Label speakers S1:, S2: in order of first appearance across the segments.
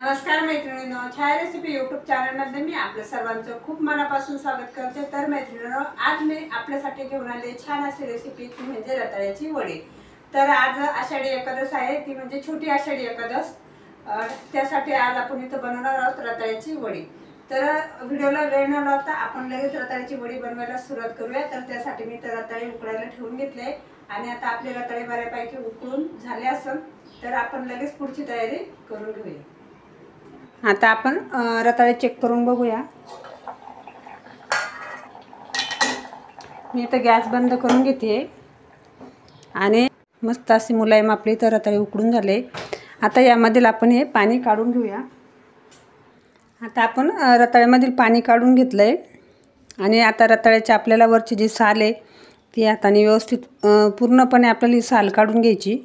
S1: नमस्कार मैत्रिणींनो, छाया recipe YouTube चॅनलमध्ये मी आपल्या सर्वांचं खूप मनापासून स्वागत करते। तर मैत्रिणींनो, आज मी आपल्यासाठी घेऊन आले छान अशी रेसिपी, ती म्हणजे रताळ्याची वडी। तर आज आषाढी एकादश आहे, ती म्हणजे छोटी आषाढी एकादश। त्यासाठी आज आपण इथं बनवणार आहोत रताळ्याची वडी। तर व्हिडिओला वेळ न लावता आपण लगेच रताळ्याची वडी बनवायला सुरुवात करूया। तर त्यासाठी मी तर रताळे उकळायला ठेवून घेतले आणि आता आपले रताळे बऱ्यापैकी उकळून झाले असेल तर आपण लगेच पुढची तयारी करून घेऊया। आता आपण रताळे चेक करून बघूया। मी इथं गॅस बंद करून घेते आणि मस्त अशी मुलायम आपली इथं रताळे उकडून झाले। आता यामधील आपण हे पाणी काढून घेऊया। आता आपण रताळ्यामधील पाणी काढून घेतलंय आणि आता रताळ्याची आपल्याला वरची जी साल आहे ती हाताने व्यवस्थित पूर्णपणे आपल्याला ही साल काढून घ्यायची।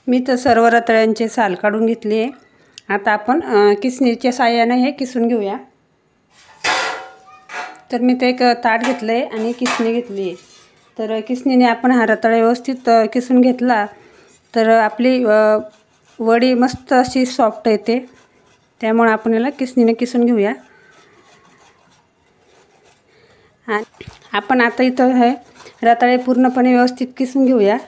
S1: मी तर सर्व रताळ्यांचे साल काढून घेतले। आता आपण किसणीच्या साहाय्याने हे किसून घेऊया। तर मी ते एक ताट घेतले आणि किसणी घेतली। तर किसणीने आपण हा रताळा व्यवस्थित किसून घेतला तर आपली वडी मस्त अशी सॉफ्ट येते। त्यामुळे आपण याला किसणीने किसून घेऊया। आपण आता इथं हे रताळे पूर्णपणे व्यवस्थित किसून घेऊया।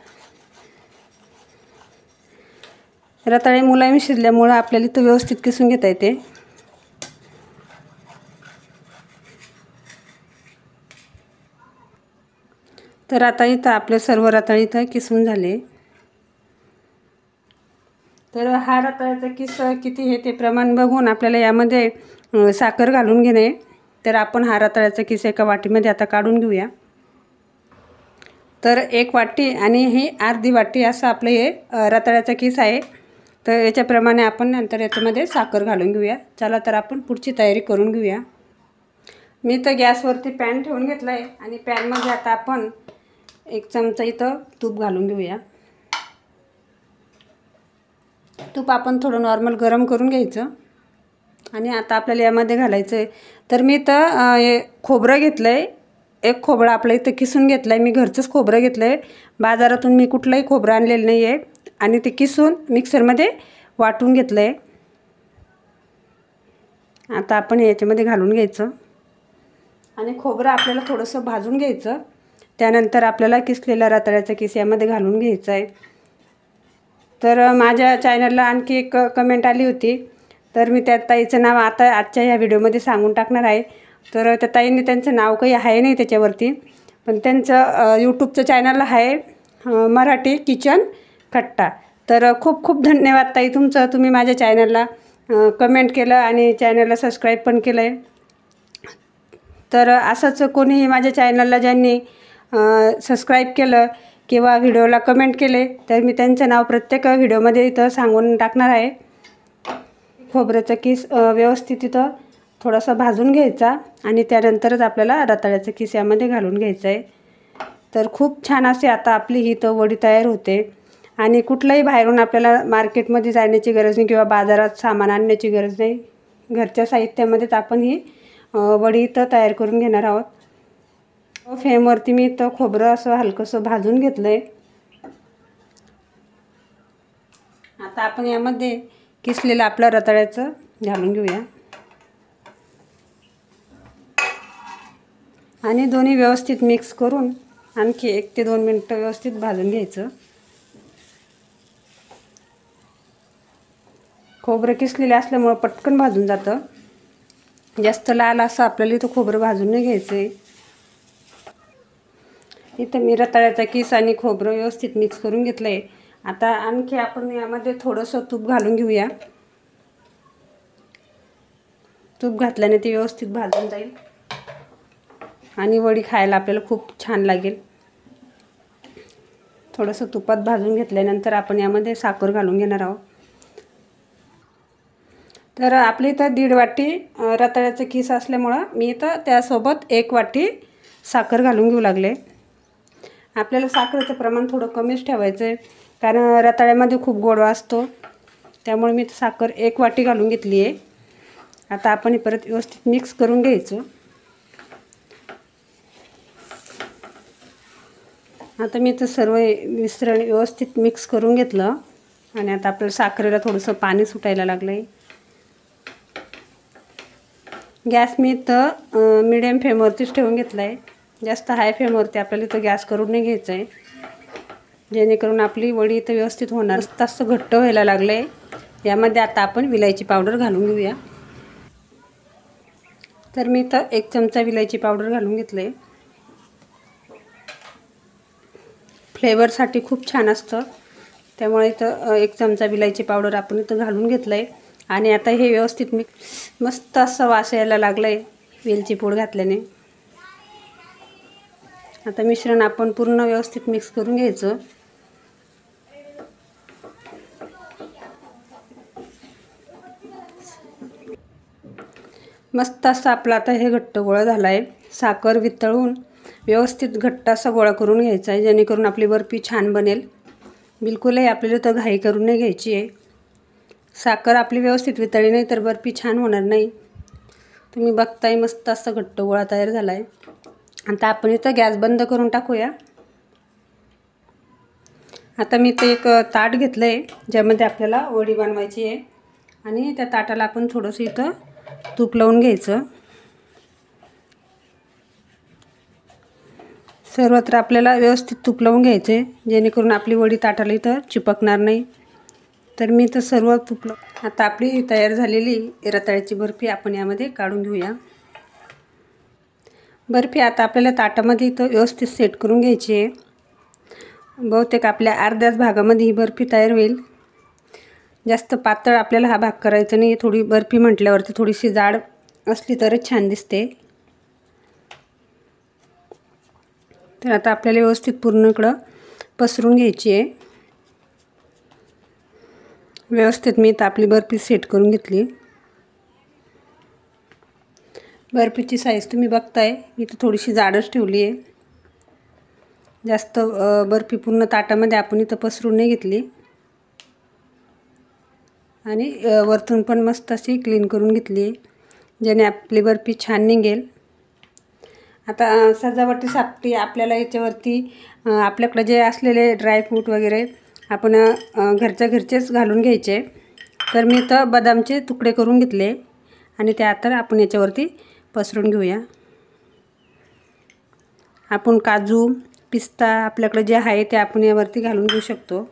S1: रताळे मुलायम शिजल्यामुळे आपल्याला इथं व्यवस्थित किसून घेता येते। तर आता इथं आपले सर्व रताळे इथं किसून झाले। तर हा रताळ्याचा किस किती आहे ते प्रमाण बघून आपल्याला यामध्ये साखर घालून घेणे। तर आपण हा रताळ्याचा किस एका वाटीमध्ये आता काढून घेऊया। तर एक वाटी आणि ही अर्धी वाटी असं आपलं हे रताळ्याचा किस आहे। तर याच्याप्रमाणे आपण नंतर याच्यामध्ये साखर घालून घेऊया। चला तर आपण पुढची तयारी करून घेऊया। मी तर गॅसवरती पॅन ठेवून घेतला आहे आणि पॅनमध्ये आता आपण एक चमचा इथं तूप घालून घेऊया। तूप आपण थोडं नॉर्मल गरम करून घ्यायचं आणि आता आपल्याला यामध्ये घालायचं आहे। तर मी इथं खोबरं घेतलं आहे, एक खोबरं आपलं इथं किसून घेतलं आहे। मी घरचंच खोबरं घेतलं आहे, बाजारातून मी कुठलंही खोबरं आणलेलं नाही आहे। आणि ते किसून मिक्सरमध्ये वाटून घेतलं आहे। आता आपण याच्यामध्ये घालून घ्यायचं आणि खोबरं आपल्याला थोडंसं भाजून घ्यायचं। त्यानंतर आपल्याला किसलेला रताळ्याचा किस यामध्ये घालून घ्यायचा आहे। तर माझ्या चॅनलला आणखी एक कमेंट आली होती, तर मी त्या ताईचं नाव आता आजच्या ह्या व्हिडिओमध्ये सांगून टाकणार आहे। तर त्या ताईंनी त्यांचं नाव काही आहे नाही त्याच्यावरती, पण त्यांचं यूट्यूबचं चॅनल आहे मराठी किचन खट्टा। तर खूप खूप धन्यवाद ताई तुमचं, तुम्ही माझ्या चॅनलला कमेंट केलं आणि चॅनलला सबस्क्राईब पण केलं आहे। तर असंच कोणीही माझ्या चॅनलला ज्यांनी सबस्क्राईब केलं किंवा व्हिडिओला कमेंट केले तर मी त्यांचं नाव प्रत्येक व्हिडिओमध्ये इथं सांगून टाकणार आहे। खोबऱ्याचा किस व्यवस्थित इथं थोडासा भाजून घ्यायचा आणि त्यानंतरच आपल्याला रताळ्याचा किस यामध्ये घालून घ्यायचा आहे। तर खूप छान असे आता आपली ही तर वडी तयार होते आणि कुठल्याही बाहेरून आपल्याला मार्केटमध्ये जाण्याची गरज नाही किंवा बाजारात सामान आणण्याची गरज नाही। घरच्या साहित्यामध्येच आपण ही वडी इथं तयार करून घेणार आहोत। फ्लेमवरती मी इथं खोबरं असं हलकंसं भाजून घेतलं आहे। आता आपण यामध्ये किसलेलं आपलं रताळ्याचं घालून घेऊया आणि दोन्ही व्यवस्थित मिक्स करून आणखी 1 ते 2 मिनिटं व्यवस्थित भाजून घ्यायचं। खोबरं किसलेलं असल्यामुळे पटकन भाजून जातं, जास्त लाल असं आपल्याला इथं खोबरं भाजून नाही घ्यायचं आहे। इथं मी रताळ्याचा किस आणि खोबरं व्यवस्थित मिक्स करून घेतलं आहे। आता आणखी आपण यामध्ये थोडंसं तूप घालून घेऊया। तूप घातल्याने ते व्यवस्थित भाजून जाईल आणि वडी खायला आपल्याला खूप छान लागेल। थोडंसं तुपात भाजून घेतल्यानंतर आपण यामध्ये साखर घालून घेणार आहोत। तर आपली इथं 1.5 वाटी रताळ्याचं किस असल्यामुळं मी इथं त्यासोबत 1 वाटी साखर घालून घेऊ लागले। आपल्याला साखरेचं प्रमाण थोडं कमीच ठेवायचं आहे, कारण रताळ्यामध्ये खूप गोडवा असतो। त्यामुळे मी साखर 1 वाटी घालून घेतली आहे। आता आपण हे परत व्यवस्थित मिक्स करून घ्यायचं आता मी तर सर्व मिश्रण व्यवस्थित मिक्स करून घेतलं आणि आता आपल्याला साखरेला थोडंसं पाणी सुटायला लागलं आहे. गॅस मी तर मिडियम फ्लेमवरतीच ठेवून घेतला आहे. जास्त हाय फ्लेमवरती आपल्याला इथं गॅस करून नाही घ्यायचं आहे, जेणेकरून आपली वडी इथं व्यवस्थित होणार. तसं घट्ट व्हायला लागलं आहे. यामध्ये आता आपण विलायची पावडर घालून घेऊया. तर मी इथं 1 चमचा विलायची पावडर घालून घेतलं आहे. फ्लेवरसाठी खूप छान असतं, त्यामुळे इथं 1 चमचा विलायची पावडर आपण इथं घालून घेतलं आहे. आणि आता हे व्यवस्थित मस्त असं वास यायला लागलं आहे वेलची पूड घातल्याने. आता मिश्रण आपण पूर्ण व्यवस्थित मिक्स करून घ्यायचं. मस्त असं आपला आता हे घट्ट गोळा झाला आहे. साखर वितळून व्यवस्थित घट्ट असा गोळा करून घ्यायचा आहे, जेणेकरून आपली बर्फी छान बनेल. बिलकुलही आपल्याला तर घाई करून नाही घ्यायची आहे. साखर आपली व्यवस्थित वितळली नाही तर बर्फी छान होणार नाही. तुम्ही बघताय मस्त असा घट्ट गोळा तयार झाला आहे. आता आपण इथं गॅस बंद करून टाकूया. आता मी इथं एक ताट घेतलं आहे, ज्यामध्ये आपल्याला वडी बनवायची आहे. आणि त्या ताटाला आपण थोडंसं इथं तूप लावून घ्यायचं. सर्वत्र आपल्याला व्यवस्थित तूप लावून घ्यायचे, जेणेकरून आपली वडी ताटाला इथं चिपकणार नाही. तर मी तर सर्व तूप आता आपली तयार झालेली रताळ्याची बर्फी आपण यामध्ये काढून घेऊया. बर्फी आता आपल्याला ताटामध्ये इथं व्यवस्थित सेट करून घ्यायची आहे. बहुतेक आपल्या अर्ध्याच भागामध्ये ही बर्फी तयार होईल. जास्त पातळ आपल्याला हा भाग करायचा नाही. थोडी बर्फी म्हटल्यावरती थोडीशी जाड असली तरच छान दिसते. तर आता आपल्याला व्यवस्थित पूर्णकडं पसरून घ्यायची आहे. व्यवस्थित मी इथं आपली बर्फी सेट करून घेतली. बर्फीची साईज तुम्ही बघताय, मी तर थोडीशी जाडच ठेवली आहे. जास्त बर्फी पूर्ण ताटामध्ये आपण इथं पसरून नाही घेतली. आणि वरतून पण मस्त अशी क्लीन करून घेतली आहे, ज्याने आपली बर्फी छान निघेल. आता सजावटीसाठी आपल्याला याच्यावरती आपल्याकडे जे असलेले ड्रायफ्रूट वगैरे आपण घरच्या घरचेच घालून घ्यायचे. तर मी तर बदामचे तुकडे करून घेतले आणि ते आता आपण याच्यावरती पसरून घेऊया. आपण काजू पिस्ता आपल्याकडे जे आहे ते आपण यावरती घालून घेऊ शकतो.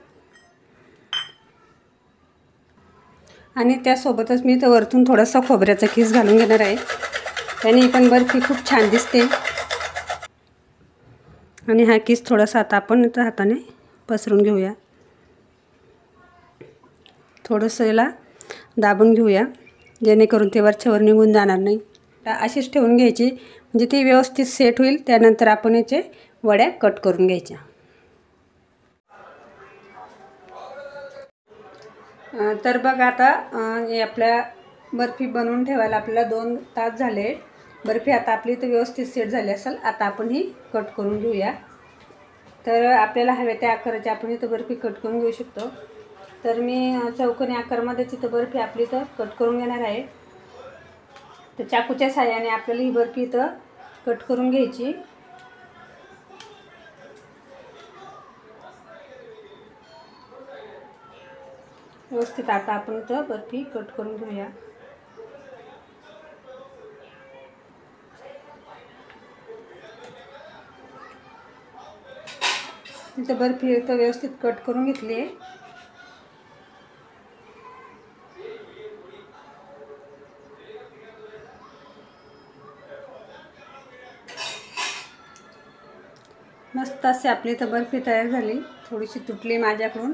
S1: आणि त्यासोबतच मी तर वरतून थोडासा खोबऱ्याचा किस घालून घेणार आहे, त्याने पण बर्फी खूप छान दिसते. आणि हा किस थोडासा आता आपण इथं हाताने पसरून घेऊया. थोडंसं याला दाबून घेऊया, जेणेकरून ते वरच्यावर निघून जाणार नाही. अशीच ठेवून घ्यायची, म्हणजे ती व्यवस्थित सेट होईल. त्यानंतर आपण याचे वड्या कट करून घ्यायच्या. तर बघा आता हे आपल्या बर्फी बनवून ठेवायला आपल्याला 2 तास झाले. बर्फी आता आपली इथं व्यवस्थित सेट झाली असेल. आता आपण ही कट करून घेऊया. तर आपल्याला हव्या त्या आकाराची आपण इथं बर्फी कट करून घेऊ शकतो. तर मी चौकोनी आकारामध्येच इथं बर्फी आपली इथं कट करून घेणार आहे. तर चाकूच्या साहाय्याने आपल्याला ही बर्फी इथं कट करून घ्यायची. व्यवस्थित आता आपण इथं बर्फी कट करून घेऊया. इथं बर्फी इथं व्यवस्थित कट करून घेतली आहे. मस्त अशी आपली इथं बर्फी तयार झाली. थोडीशी तुटली माझ्याकडून.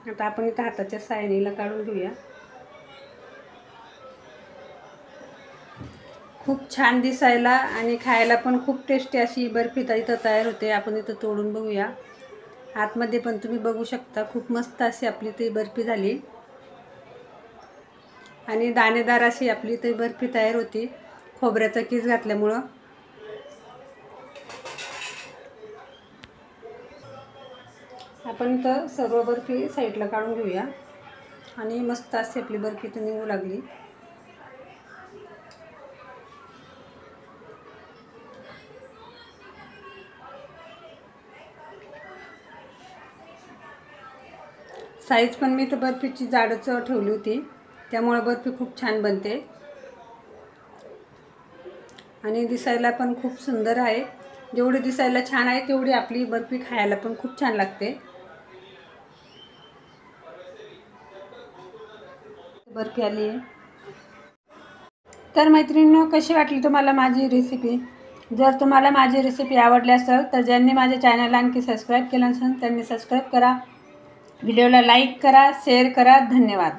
S1: आता आपण इथं हाताच्या साहाय्याने काढून घेऊया. खूप छान दिसायला आणि खायला पण खूप टेस्टी अशी बर्फी इथं तयार होते. आपण इथं तोडून बघूया. आतमध्ये पण तुम्ही बघू शकता, खूप मस्त अशी आपली ती बर्फी झाली आणि दाणेदार अशी आपली ती बर्फी तयार होती खोबऱ्याचा किस घातल्यामुळं. आपण तर सर्व बर्फी साईडला काढून घेऊया. आणि मस्त अशी आपली बर्फी तर निघू लागली. साईज पण मी तर बर्फीची जाडच ठेवली होती, त्यामुळे बर्फी खूप छान बनते आणि दिसायला पण खूप सुंदर आहे. जेवढी दिसायला छान आहे तेवढी आपली बर्फी खायला पण खूप छान लागते. बर्फी आली आहे. तर मैत्रिणींनो, कशी वाटली तुम्हाला माझी रेसिपी? जर तुम्हाला माझी रेसिपी आवडली असेल तर ज्यांनी माझ्या चॅनलला आणखी सबस्क्राईब केलं नसेल त्यांनी सबस्क्राईब करा, व्हिडिओला लाईक करा, शेअर करा. धन्यवाद.